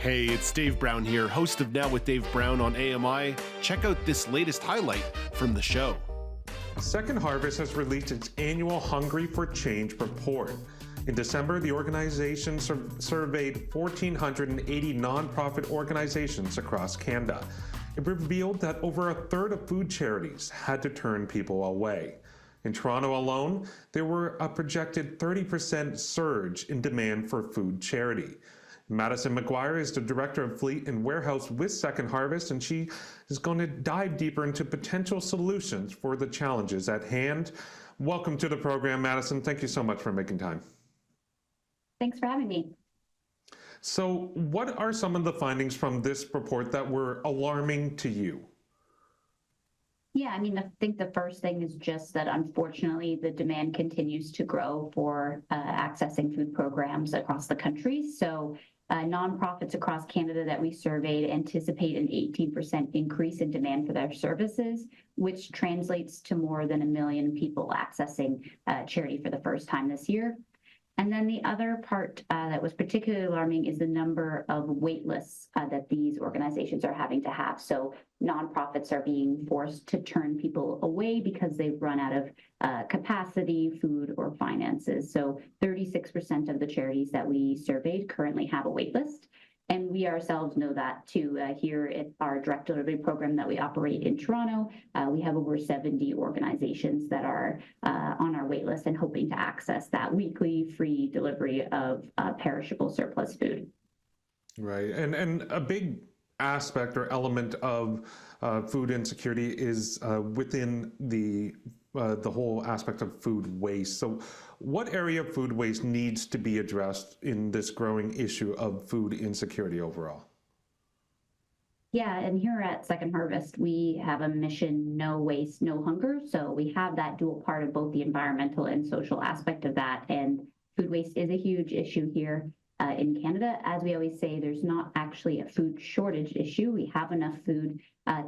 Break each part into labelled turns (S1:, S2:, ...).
S1: Hey, it's Dave Brown here, host of Now with Dave Brown on AMI. Check out this latest highlight from the show.
S2: Second Harvest has released its annual Hungry for Change report. In December, the organization surveyed 1,480 nonprofit organizations across Canada. It revealed that over a third of food charities had to turn people away. In Toronto alone, there were a projected 30% surge in demand for food charity. Madison Maguire is the Director of Fleet and Warehouse with Second Harvest, and she is going to dive deeper into potential solutions for the challenges at hand. Welcome to the program, Madison. Thank you so much for making time.
S3: Thanks for having me.
S2: So what are some of the findings from this report that were alarming to you?
S3: Yeah, I think the first thing is just that unfortunately the demand continues to grow for accessing food programs across the country. So nonprofits across Canada that we surveyed anticipate an 18% increase in demand for their services, which translates to more than 1 million people accessing charity for the first time this year. And then the other part that was particularly alarming is the number of wait lists that these organizations are having to have. So nonprofits are being forced to turn people away because they've run out of capacity, food, or finances. So 36% of the charities that we surveyed currently have a wait list. And we ourselves know that too. Here at our direct delivery program that we operate in Toronto, we have over 70 organizations that are on our wait list and hoping to access that weekly free delivery of perishable surplus food.
S2: Right, and a big aspect or element of food insecurity is within the whole aspect of food waste. So what area of food waste needs to be addressed in this growing issue of food insecurity overall?
S3: Yeah, and here at Second Harvest, we have a mission, no waste, no hunger. So we have that dual part of both the environmental and social aspect of that. And food waste is a huge issue here in Canada. As we always say, there's not actually a food shortage issue. We have enough food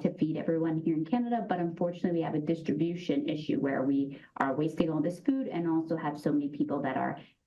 S3: to feed everyone here in Canada, but unfortunately we have a distribution issue where we are wasting all this food and also have so many people that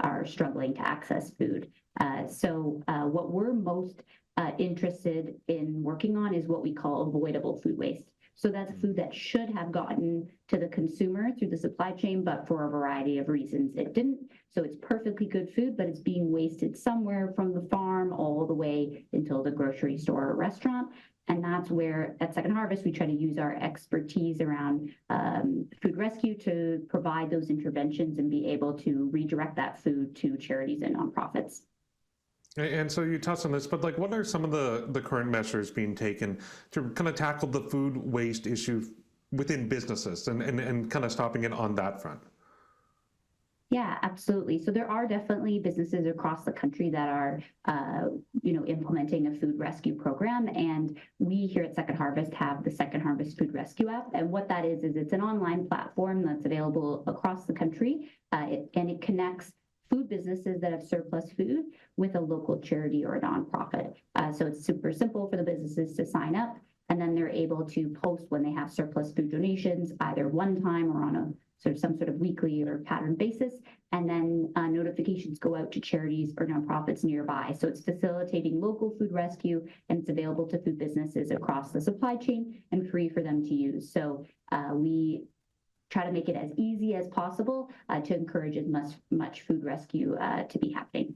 S3: are struggling to access food. So what we're most interested in working on is what we call avoidable food waste. So that's food that should have gotten to the consumer through the supply chain, but for a variety of reasons it didn't. So it's perfectly good food, but it's being wasted somewhere from the farm all the way until the grocery store or restaurant. And that's where at Second Harvest, we try to use our expertise around food rescue to provide those interventions and be able to redirect that food to charities and nonprofits.
S2: And so you touched on this, but like, what are some of the current measures being taken to kind of tackle the food waste issue within businesses and kind of stopping it on that front?
S3: Yeah, absolutely. So there are definitely businesses across the country that are, implementing a food rescue program. And we here at Second Harvest have the Second Harvest Food Rescue app. And what that is it's an online platform that's available across the country. And it connects food businesses that have surplus food with a local charity or a nonprofit. So it's super simple for the businesses to sign up, and then they're able to post when they have surplus food donations, either one time or on a some sort of weekly or pattern basis, and then notifications go out to charities or nonprofits nearby. So it's facilitating local food rescue, and it's available to food businesses across the supply chain and free for them to use. So we try to make it as easy as possible to encourage as much food rescue to be happening.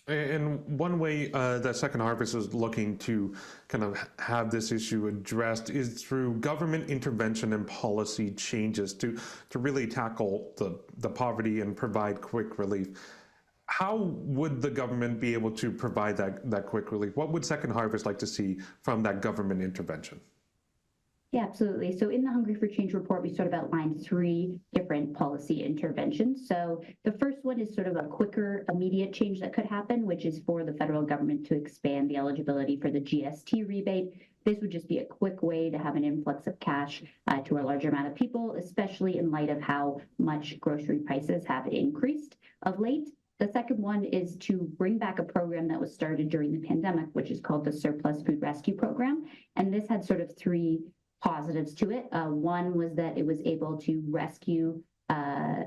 S2: And one way that Second Harvest is looking to kind of have this issue addressed is through government intervention and policy changes to really tackle the poverty and provide quick relief. How would the government be able to provide that quick relief? What would Second Harvest like to see from that government intervention?
S3: Yeah, absolutely. So in the Hungry for Change report, we sort of outlined 3 different policy interventions. So the first one is sort of a quicker, immediate change that could happen, which is for the federal government to expand the eligibility for the GST rebate. This would just be a quick way to have an influx of cash to a larger amount of people, especially in light of how much grocery prices have increased of late. The second one is to bring back a program that was started during the pandemic, which is called the Surplus Food Rescue Program. And this had sort of 3 positives to it. One was that it was able to rescue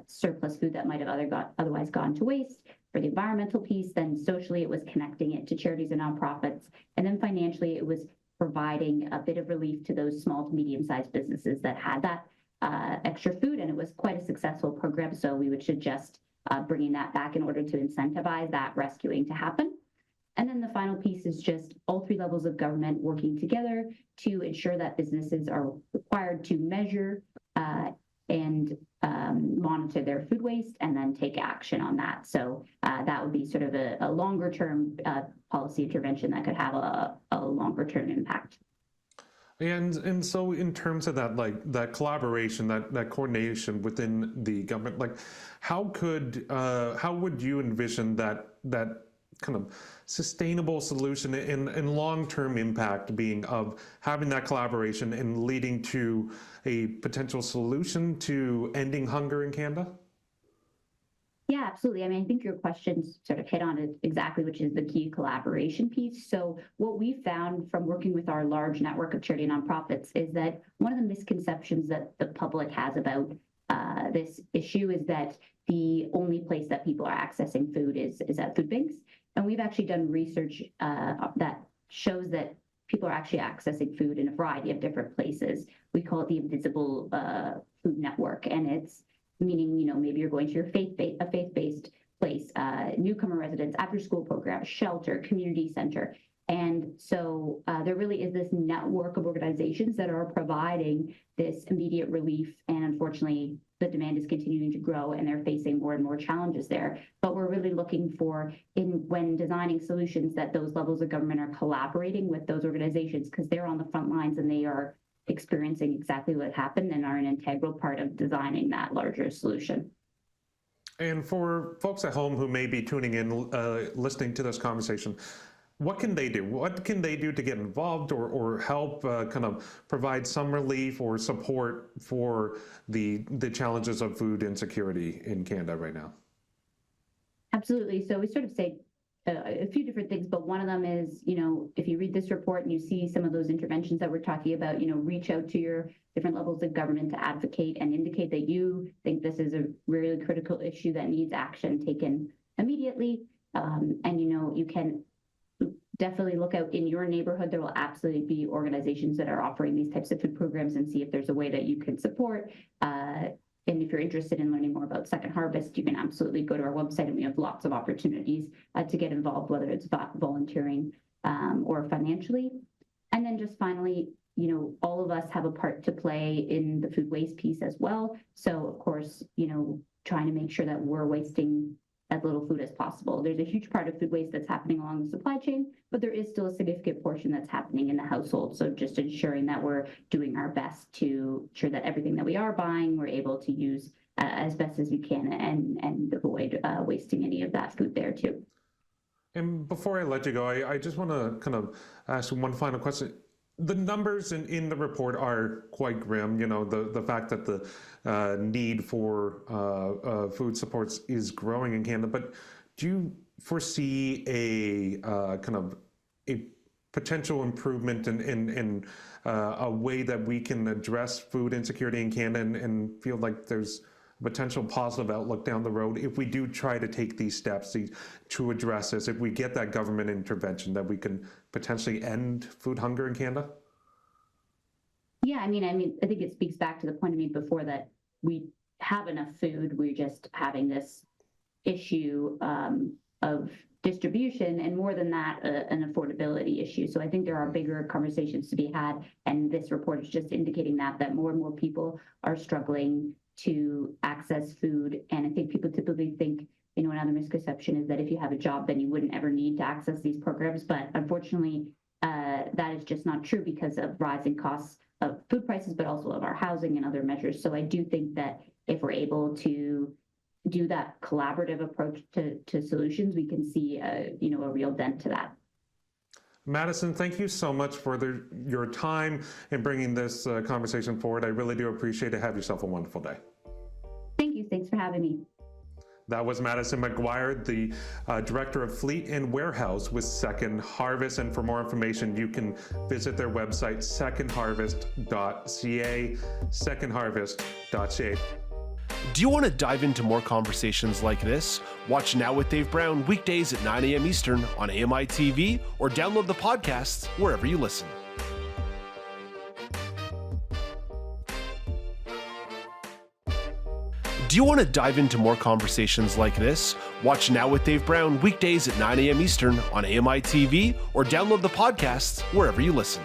S3: surplus food that might have otherwise gone to waste. for the environmental piece. Then socially, it was connecting it to charities and nonprofits. And then financially, it was providing a bit of relief to those small to medium-sized businesses that had that extra food. And it was quite a successful program. So we would suggest bringing that back in order to incentivize that rescuing to happen. And then the final piece is just all three levels of government working together to ensure that businesses are required to measure and monitor their food waste and then take action on that. So that would be sort of a longer term policy intervention that could have a longer term impact.
S2: And so in terms of that, like that collaboration, that coordination within the government, like how would you envision that kind of sustainable solution and long-term impact being of having that collaboration and leading to a potential solution to ending hunger in Canada?
S3: Yeah, absolutely. I mean, I think your questions sort of hit on it exactly, which is the key collaboration piece. So what we found from working with our large network of charity nonprofits is that one of the misconceptions that the public has about this issue is that the only place that people are accessing food is at food banks. And we've actually done research that shows that people are actually accessing food in a variety of different places. We call it the invisible food network. And it's meaning, you know, maybe you're going to your faith-based place, newcomer residence, after-school program, shelter, community center. And so there really is this network of organizations that are providing this immediate relief. And unfortunately, the demand is continuing to grow and they're facing more and more challenges there. But we're really looking for, when designing solutions, that those levels of government are collaborating with those organizations because they're on the front lines and they are experiencing exactly what happened and are an integral part of designing that larger solution.
S2: And for folks at home who may be tuning in, listening to this conversation, what can they do? What can they do to get involved or help kind of provide some relief or support for the challenges of food insecurity in Canada right now?
S3: Absolutely. So we sort of say a few different things, but one of them is, you know, if you read this report and you see some of those interventions that we're talking about, you know, reach out to your different levels of government to advocate and indicate that you think this is a really critical issue that needs action taken immediately. And, you know, you can definitely look out in your neighborhood. There will absolutely be organizations that are offering these types of food programs and see if there's a way that you can support. And if you're interested in learning more about Second Harvest, you can absolutely go to our website and we have lots of opportunities to get involved, whether it's volunteering or financially. And then just finally, you know, all of us have a part to play in the food waste piece as well. So of course, you know, trying to make sure that we're wasting as little food as possible. There's a huge part of food waste that's happening along the supply chain, but there is still a significant portion that's happening in the household. So just ensuring that we're doing our best to ensure that everything that we are buying, we're able to use as best as we can and avoid wasting any of that food there too.
S2: And before I let you go, I just want to kind of ask one final question. The numbers in the report are quite grim. You know, the fact that the need for food supports is growing in Canada. But do you foresee a kind of a potential improvement in a way that we can address food insecurity in Canada and feel like there's a potential positive outlook down the road if we do try to take these steps to address this, if we get that government intervention, that we can potentially end food hunger in Canada?
S3: Yeah, I mean, I think it speaks back to the point I made before that we have enough food. We're just having this issue of distribution, and more than that, an affordability issue. So I think there are bigger conversations to be had, and this report is just indicating that more and more people are struggling to access food. And I think people typically think, you know, another misconception is that if you have a job, then you wouldn't ever need to access these programs. But unfortunately, that is just not true because of rising costs of food prices, but also of our housing and other measures. So I do think that if we're able to do that collaborative approach to solutions, we can see a real dent to that.
S2: Madison, thank you so much for your time in bringing this conversation forward. I really do appreciate it. Have yourself a wonderful day.
S3: Thank you. Thanks for having me.
S2: That was Madison Maguire, the Director of Fleet and Warehouse with Second Harvest. And for more information, you can visit their website, secondharvest.ca, secondharvest.ca.
S1: Do you want to dive into more conversations like this? Watch Now with Dave Brown weekdays at 9 a.m. Eastern on AMI.TV or download the podcasts wherever you listen. Do you want to dive into more conversations like this? Watch Now with Dave Brown weekdays at 9 a.m. Eastern on AMI.TV or download the podcasts wherever you listen.